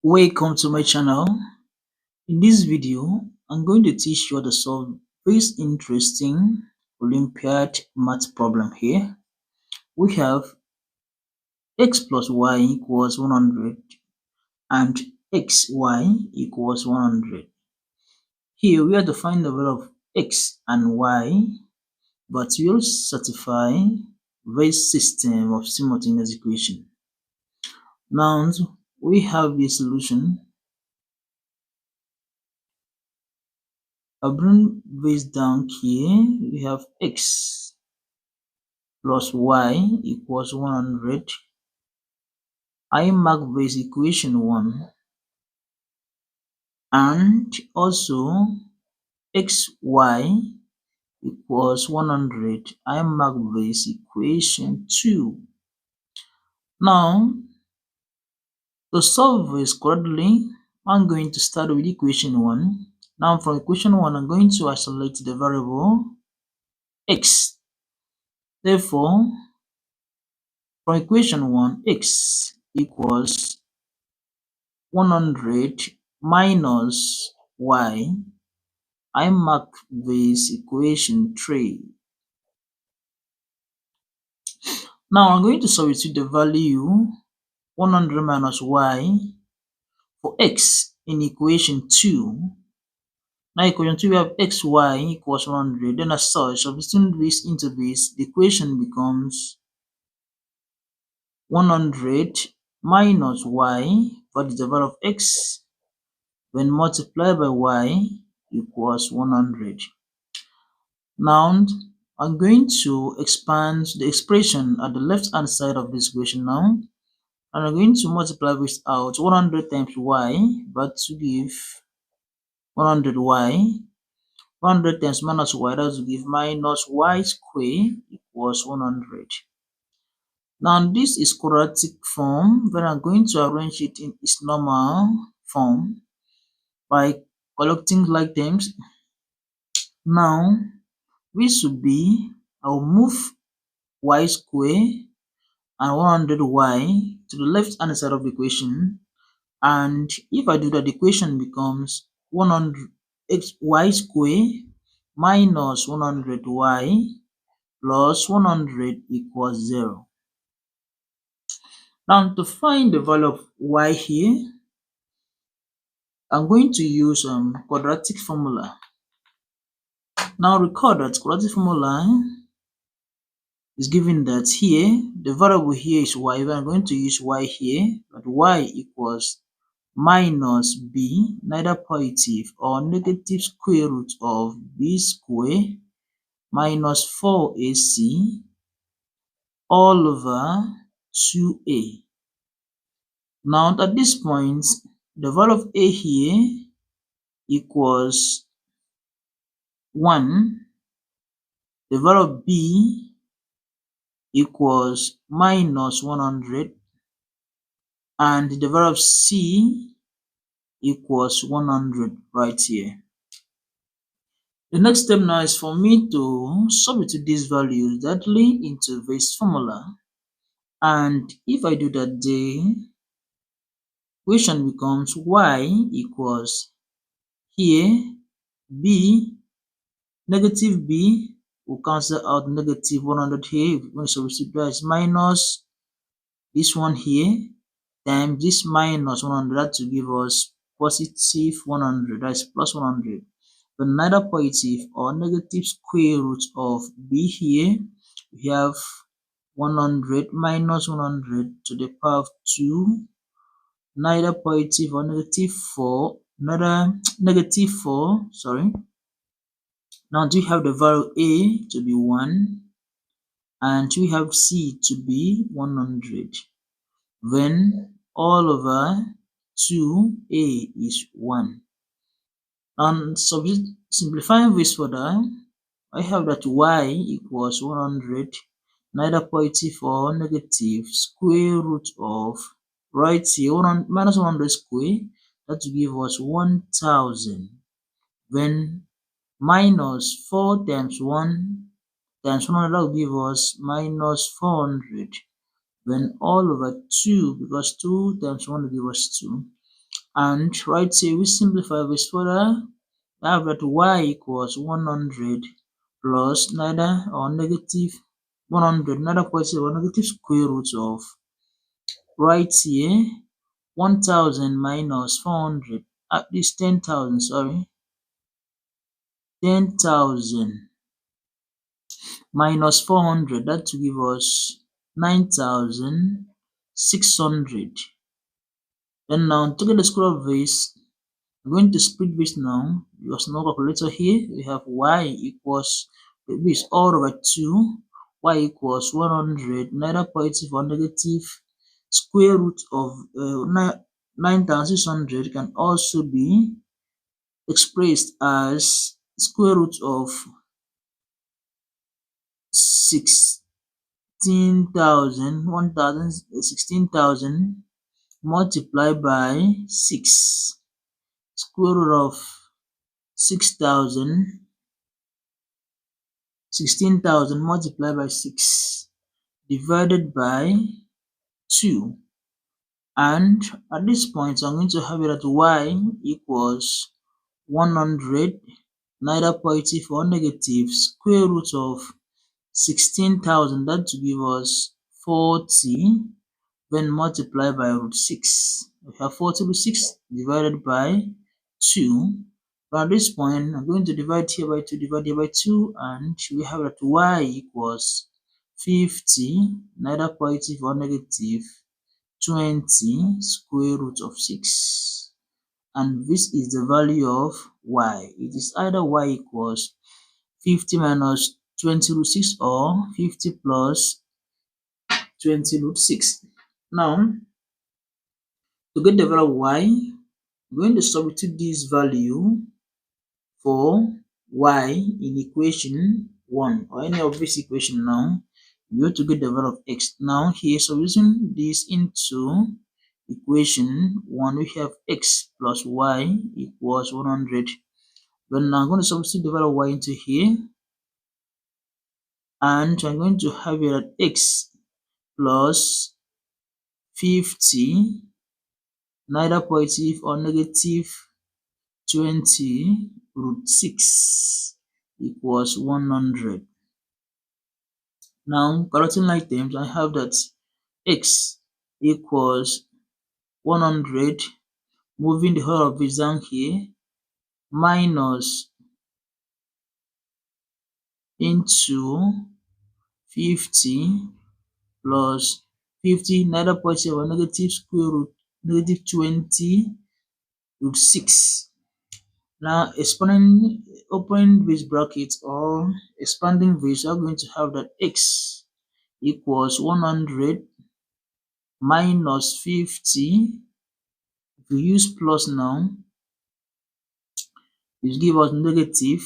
Welcome to my channel. In this video, I'm going to teach you how to solve this interesting Olympiad math problem here. We have x plus y equals 100 and xy equals 100. Here we have to find the value of x and y, but we will satisfy this system of simultaneous equation. Now we have the solution. I'll bring this down here. We have x plus y equals 100. I mark this equation 1, and also xy equals 100. I mark this equation 2. Now, to solve this correctly, I'm going to start with equation 1. Now, from equation 1, I'm going to isolate the variable x. Therefore, from equation 1, x equals 100 minus y. I mark this equation 3. Now I'm going to substitute the value 100 minus y for x in equation 2. Now equation 2 we have xy equals 100. Then as such, substituting this into this, the equation becomes 100 minus y, that is the value of x, when multiplied by y equals 100. Now I'm going to expand the expression at the left hand side of this equation now, and I'm going to multiply this out. 100 times y, but to give 100y. 100 times minus y, that will give minus y squared equals 100. Now this is quadratic form, but I'm going to arrange it in its normal form by collecting like terms. Now this should be, I'll move y squared and 100y to the left hand side of the equation, and if I do that, the equation becomes 100y squared minus 100y plus 100 equals 0. Now to find the value of y here, I'm going to use quadratic formula. Now record that quadratic formula is given that here the variable here is y. We are going to use y here, but y equals minus b, neither positive or negative square root of b squared minus 4ac all over 2a. Now at this point, the value of a here equals 1, the value of b equals minus 100, and the value of c equals 100 right here. The next step now is for me to substitute these values directly into this formula, and if I do that, the equation becomes y equals here b, negative b will cancel out negative 100 here. When substitute that is minus this one here times this minus 100, that to give us positive 100, that is plus 100. But neither positive or negative square root of b here, we have 100 minus 100 to the power of 2, neither positive or negative 4, neither negative 4, sorry. Now do we have the value a to be 1, and we have c to be 100, when all over 2a is 1. And simplifying this further, I have that y equals 100, neither positive or negative square root of, right here, 100 minus 100 square, that will give us 1000, when minus 4 times 1 times 100, that will give us minus 400, when all over 2, because 2 times 1 will give us 2, And right here we simplify this further. We have that y equals 100 plus neither or negative 100, neither positive or negative square root of right here 1000 minus 400, at least 10,000, sorry, 10,000 minus 400, that will give us 9,600. Then now to get the square of this, I'm going to split this now. There's no calculator here. We have y equals this all over 2, y equals 100, neither positive or negative square root of 9,600 can also be expressed as square root of 16,000 multiplied by 6. Square root of 16,000 multiplied by 6 divided by 2. And at this point, I'm going to have it that y equals 100, neither positive or negative, square root of 16,000, that to give us 40, then multiply by root 6. We have 40 root 6 divided by 2. But at this point, I'm going to divide here by 2, divide here by 2, and we have that y equals 50, neither positive or negative, 20 square root of 6. And this is the value of y. It is either y equals 50 minus 20 root 6 or 50 plus 20 root 6. Now, to get the value of y, I'm going to substitute this value for y in equation 1 or any of this equation now. We have to get the value of x. Now here, so using this into equation 1, we have x plus y equals 100. But now I'm going to substitute the value of y into here, and I'm going to have it at x plus 50, neither positive or negative 20 root 6 equals 100. Now, correcting items, I have that x equals 100, moving the whole of this down here, minus into 50 plus 50, neither positive or negative square root, negative 20 root 6. Now, opening this bracket or expanding this, we are going to have that x equals 100 minus 50. If we use plus now, it give us negative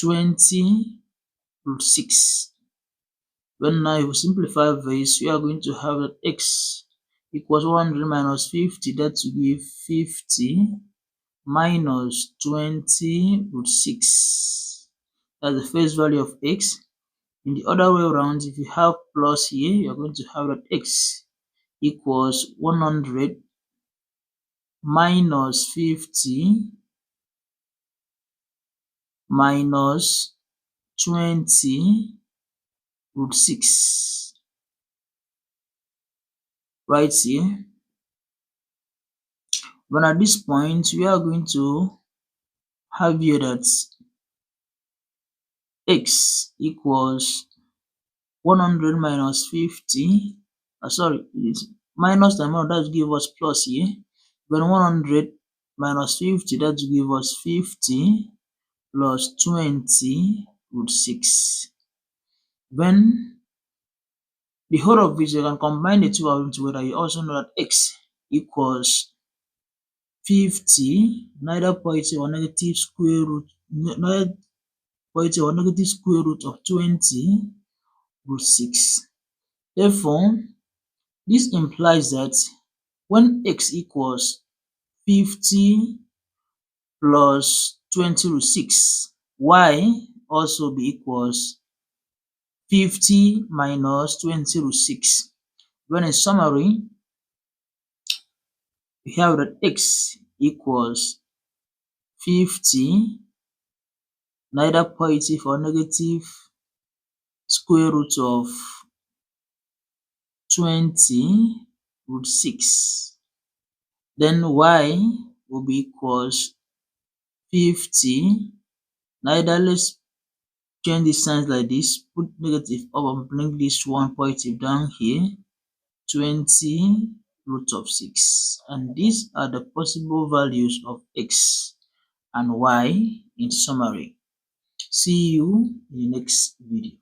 20 root 6. When now if we simplify this, we are going to have that x equals 100 minus 50, that will give 50 minus 20 root 6. That's the first value of x. In the other way around, if you have plus here, you're going to have that x equals 100 minus 50 minus 20 root 6 right here. But at this point, we are going to have here that x equals 100 minus 50, it's minus the amount that give us plus here. Then 100 minus 50, that give us 50 plus 20 root 6. Then the whole of this, you can combine the two out together. You also know that x equals 50, neither positive or negative square root, neither positive or negative square root of 20 root 6. Therefore, this implies that when x equals 50 plus 20 root 6, y also be equals 50 minus 20 root 6. When in summary, we have that x equals 50, neither positive or negative, square root of 20 root 6. Then y will be equals 50, neither, let's change the signs like this, put negative up and bring this one positive down here, 20 root of 6. And these are the possible values of x and y in summary. See you in the next video.